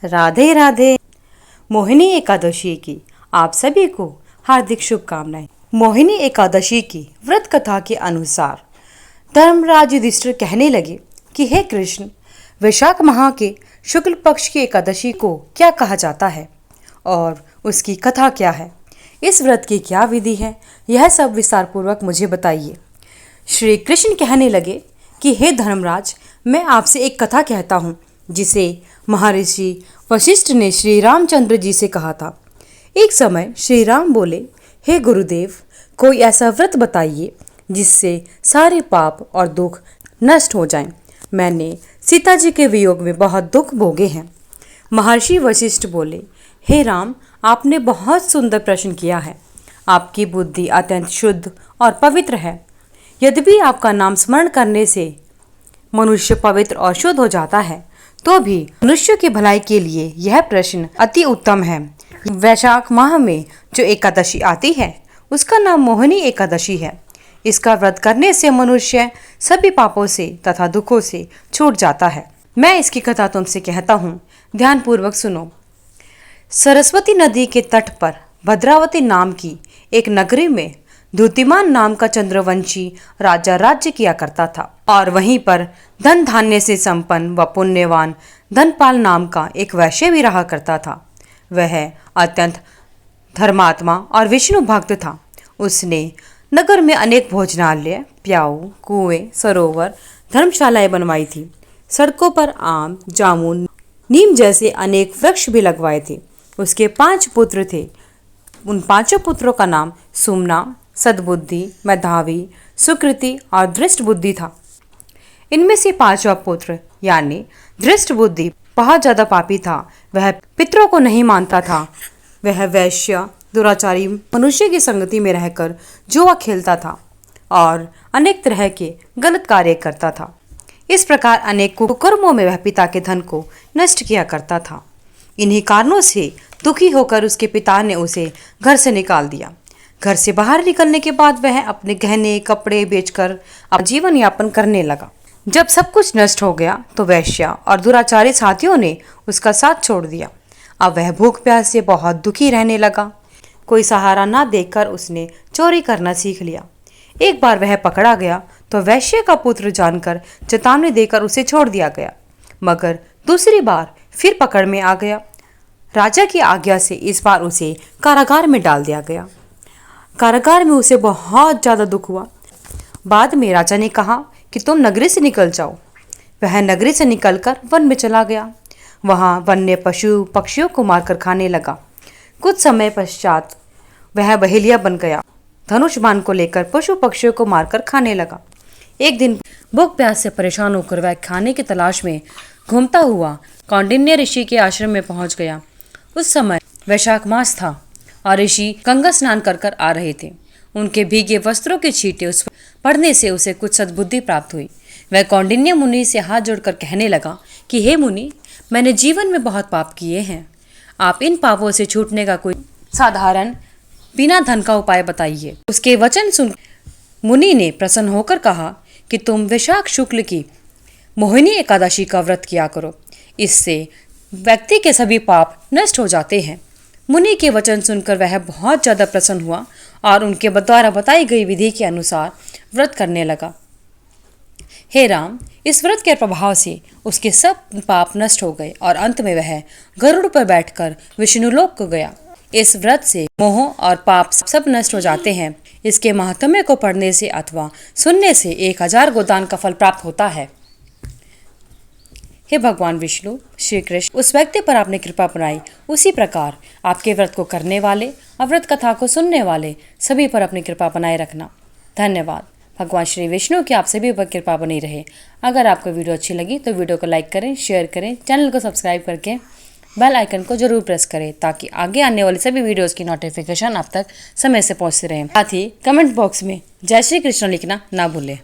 राधे राधे। मोहिनी एकादशी की आप सभी को हार्दिक शुभकामनाएं। मोहिनी एकादशी की व्रत कथा के अनुसार धर्मराज युधिष्ठिर कहने लगे कि हे कृष्ण, वैशाख माह के शुक्ल पक्ष की एकादशी को क्या कहा जाता है और उसकी कथा क्या है, इस व्रत की क्या विधि है, यह सब विस्तार पूर्वक मुझे बताइए। श्री कृष्ण कहने लगे कि हे धर्मराज, मैं आपसे एक कथा कहता हूँ जिसे महर्षि वशिष्ठ ने श्री रामचंद्र जी से कहा था। एक समय श्री राम बोले, हे गुरुदेव, कोई ऐसा व्रत बताइए जिससे सारे पाप और दुख नष्ट हो जाएं। मैंने सीता जी के वियोग में बहुत दुख भोगे हैं। महर्षि वशिष्ठ बोले, हे राम, आपने बहुत सुंदर प्रश्न किया है। आपकी बुद्धि अत्यंत शुद्ध और पवित्र है। यद्यपि आपका नाम स्मरण करने से मनुष्य पवित्र और शुद्ध हो जाता है, तो भी मनुष्य की भलाई के लिए यह प्रश्न अति उत्तम है। वैशाख माह में जो एकादशी आती है उसका नाम मोहिनी एकादशी है। इसका व्रत करने से मनुष्य सभी पापों से तथा दुखों से छूट जाता है। मैं इसकी कथा तुमसे कहता हूँ, ध्यानपूर्वक सुनो। सरस्वती नदी के तट पर भद्रावती नाम की एक नगरी में द्युतिमान नाम का चंद्रवंशी राजा राज्य किया करता था और वहीं पर धन धान्य से संपन्न व पुण्यवान धनपाल नाम का एक वैश्य भी रहा करता था। वह अत्यंत धर्मात्मा और विष्णु भक्त था। उसने नगर में अनेक भोजनालय, प्याऊ, कुएं, सरोवर, धर्मशालाएं बनवाई थी। सड़कों पर आम, जामुन, नीम जैसे अनेक वृक्ष भी लगवाए थे। उसके 5 पुत्र थे। उन 5 पुत्रों का नाम सुमना, सद्बुद्धि, मेधावी, सुकृति और दृष्ट बुद्धि था। इनमें से 5वां पुत्र यानी दृष्ट बुद्धि बहुत ज्यादा पापी था। वह पितरों को नहीं मानता था। वह वैश्य, दुराचारी मनुष्य की संगति में रहकर जुआ खेलता था और अनेक तरह के गलत कार्य करता था। इस प्रकार अनेक कुकर्मों में वह पिता के धन को नष्ट किया करता था। इन्हीं कारणों से दुखी होकर उसके पिता ने उसे घर से निकाल दिया। घर से बाहर निकलने के बाद वह अपने गहने कपड़े बेचकर अपना जीवन यापन करने लगा। जब सब कुछ नष्ट हो गया तो वैश्या और दुराचारी साथियों ने उसका साथ छोड़ दिया। अब वह भूख प्यास से बहुत दुखी रहने लगा। कोई सहारा ना देखकर उसने चोरी करना सीख लिया। एक बार वह पकड़ा गया तो वैश्य का पुत्र जानकर चेतावनी देकर उसे छोड़ दिया गया, मगर दूसरी बार फिर पकड़ में आ गया। राजा की आज्ञा से इस बार उसे कारागार में डाल दिया गया। कारागार में उसे बहुत ज्यादा दुख हुआ। बाद में राजा ने कहा कि तुम नगरी से निकल जाओ। वह नगरी से निकलकर वन में चला गया। वहां वन्य पशु पक्षियों को मारकर खाने लगा। कुछ समय पश्चात वह बहेलिया बन गया। धनुष बाण को लेकर पशु पक्षियों को मारकर खाने लगा। एक दिन भूख प्यास से परेशान होकर वह खाने की तलाश में घूमता हुआ कौंडिन्य ऋषि के आश्रम में पहुंच गया। उस समय वैशाख मास था और ऋषि गंगा स्नान कर कर आ रहे थे। उनके भीगे वस्त्रों के छींटे उस पर पड़ने से उसे कुछ सद्बुद्धि प्राप्त हुई। वह कौंडिन्य मुनि से हाथ जोड़कर कहने लगा कि हे मुनि, मैंने जीवन में बहुत पाप किए हैं। आप इन पापों से छूटने का कोई साधारण बिना धन का उपाय बताइए। उसके वचन सुन मुनि ने प्रसन्न होकर कहा कि तुम वैशाख शुक्ल की मोहिनी एकादशी का व्रत किया करो। इससे व्यक्ति के सभी पाप नष्ट हो जाते हैं। मुनि के वचन सुनकर वह बहुत ज्यादा प्रसन्न हुआ और उनके द्वारा बताई गई विधि के अनुसार व्रत करने लगा। हे राम, इस व्रत के प्रभाव से उसके सब पाप नष्ट हो गए और अंत में वह गरुड़ पर बैठकर विष्णुलोक को गया। इस व्रत से मोह और पाप सब नष्ट हो जाते हैं। इसके महात्म्य को पढ़ने से अथवा सुनने से 1000 गोदान का फल प्राप्त होता है। हे भगवान विष्णु, श्री कृष्ण, उस व्यक्ति पर आपने कृपा बनाई, उसी प्रकार आपके व्रत को करने वाले और व्रत कथा को सुनने वाले सभी पर अपनी कृपा बनाए रखना। धन्यवाद। भगवान श्री विष्णु की आप सभी पर कृपा बनी रहे। अगर आपको वीडियो अच्छी लगी तो वीडियो को लाइक करें, शेयर करें, चैनल को सब्सक्राइब करके बेल आइकन को जरूर प्रेस करें ताकि आगे आने वाली सभी वीडियोस की नोटिफिकेशन आप तक समय से पहुंचती रहे। साथ ही कमेंट बॉक्स में जय श्री कृष्ण लिखना ना भूलें।